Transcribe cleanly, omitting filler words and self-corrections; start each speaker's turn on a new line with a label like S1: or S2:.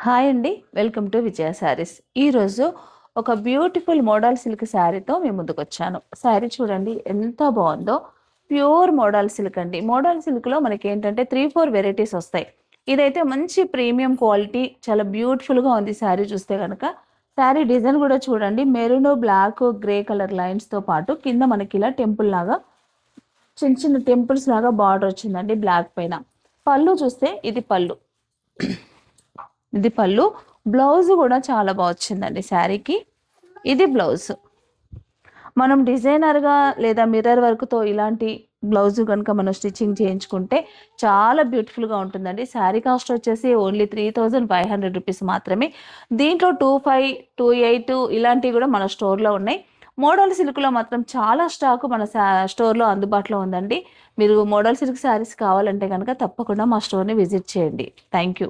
S1: Hi అండి, welcome to విజయ శారీస్. ఈరోజు ఒక బ్యూటిఫుల్ మోడల్ సిల్క్ శారీతో మీ ముందుకు వచ్చాను. శారీ చూడండి ఎంత బాగుందో. ప్యూర్ మోడల్ సిల్క్ అండి. మోడల్ సిల్క్లో మనకి ఏంటంటే 3-4 వెరైటీస్ వస్తాయి. ఇదైతే మంచి ప్రీమియం క్వాలిటీ, చాలా బ్యూటిఫుల్గా ఉంది శారీ చూస్తే కనుక. శారీ డిజైన్ కూడా చూడండి, మెరూన్, బ్లాక్, గ్రే కలర్ లైన్స్తో పాటు కింద మనకి ఇలా టెంపుల్ లాగా చిన్న చిన్న టెంపుల్స్ లాగా బార్డర్ వచ్చిందండి బ్లాక్ పైన. పళ్ళు చూస్తే ఇది పళ్ళు. బ్లౌజ్ కూడా చాలా బాగా వచ్చిందండి శారీకి. ఇది బ్లౌజ్. మనం డిజైనర్గా లేదా మిర్రర్ వర్క్తో ఇలాంటి బ్లౌజ్ కనుక మనం స్టిచ్చింగ్ చేయించుకుంటే చాలా బ్యూటిఫుల్గా ఉంటుందండి. శారీ కాస్ట్ వచ్చేసి ఓన్లీ 3500 రూపీస్ మాత్రమే. దీంట్లో 25, 28 ఇలాంటివి కూడా మన స్టోర్లో ఉన్నాయి. మోడల్ సిల్క్లో మాత్రం చాలా స్టాక్ మన స్టోర్లో అందుబాటులో ఉందండి. మీరు మోడల్ సిల్క్ శారీస్ కావాలంటే కనుక తప్పకుండా మా స్టోర్ని విజిట్ చేయండి. Thank you.